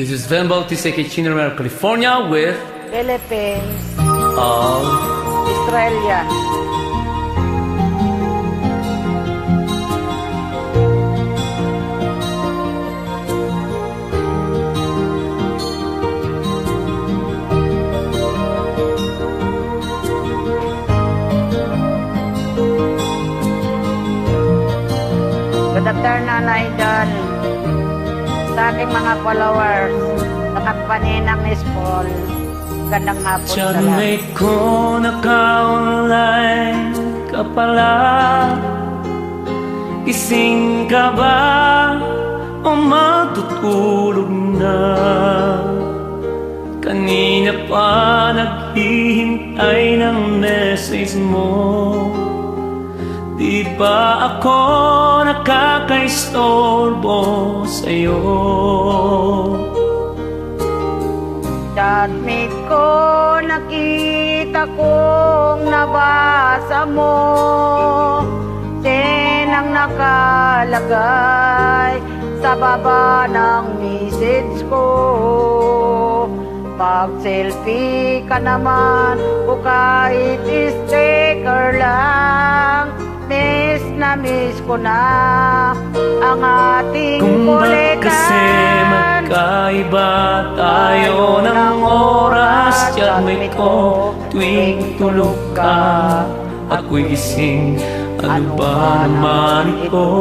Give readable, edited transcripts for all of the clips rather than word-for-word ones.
This is Van Bautista Kitchener, California with Philippines, all Australia. Good afternoon, Idol. Sa aking mga followers, sa company ng Isbol, gandang hapon sa Diyan lahat. may ko naka-online ka pala. Gising ka ba o matutulog na? Kanina pa naghihintay ng message mo. Di ba ako nakaka-istorbo sa'yo? Chatmate ko, nakita kong nabasa mo. Sinang nakalagay sa baba ng message ko. Mag-selfie ka naman o kahit sticker lang. Miss na miss ko na ang ating Kung ba't kulitan. kasi magkaiba tayo ng oras? Chatmate ko tuwing tulog ka, ako'y gising. Ano ba naman ito?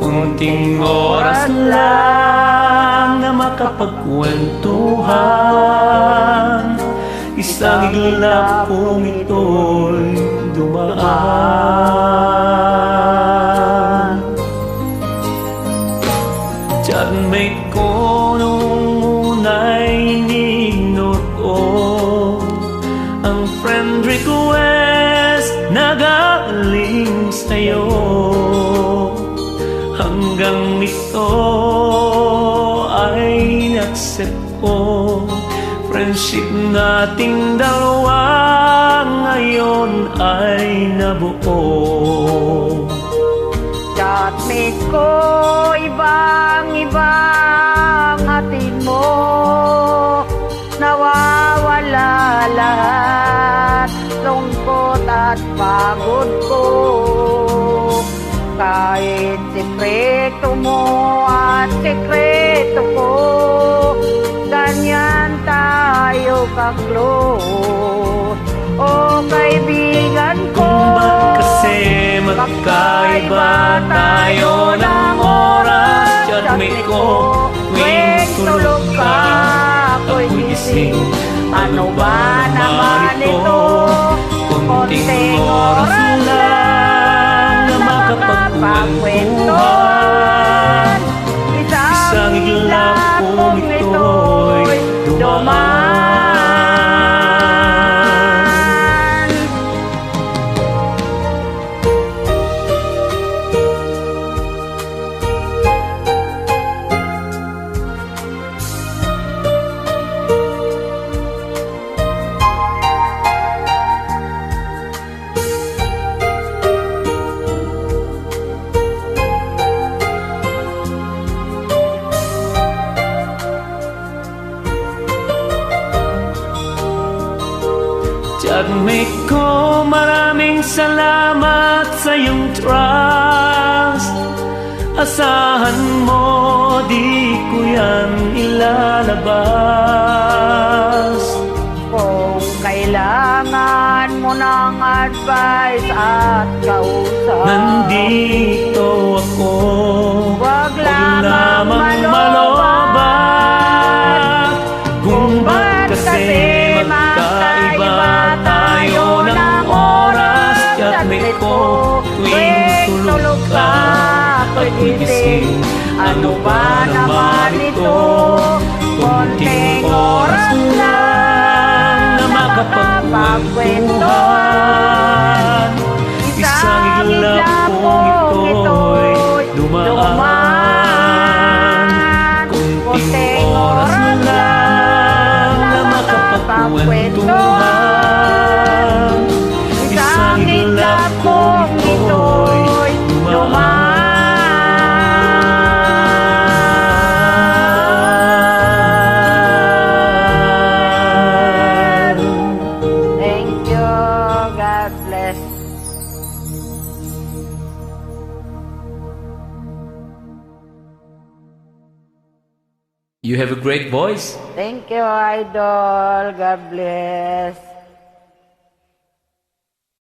Kunting oras lang na makapagkwentuhan. Isang iglap kong ito'y dumaan. Chatmate ko nung una'y inignore ko ang friend request na galing sa'yo. Hanggang ito ay in-accept ko. Friendship nating dalawa ngayon ay nabuo. Chatmate ko, ibang-ibang hatid mo. Nawawala lahat, lungkot at pagod ko. Kahit sikreto mo at sikreto ko, ganyan tayo ka-close. O kaibigan ko, Kung ba't kasi magkaiba tayo ng oras? Chatmate ko tuwing tulog ka, ako'y gising. ano ba naman ito? Konting oras lang na makapagkwentuhan. Isang iglap kong ito'y dumaan. Chatmate ko, maraming salamat sa iyong trust. Asahan mo, di ko yan ilalabas. Kung kailangan mo ng advice at kausap, Nandito ako, wag huwag lamang lamang malobat. malobat. Kung ba't kasi magkaiba tayo ng oras? Chatmate ko tuwing tulog ka, ako'y gising. Ano ba naman ito? Konting oras lang na makapagkwentuhan. Isang iglap kong ito'y dumaan. You have a great voice. Thank you, Idol. God bless.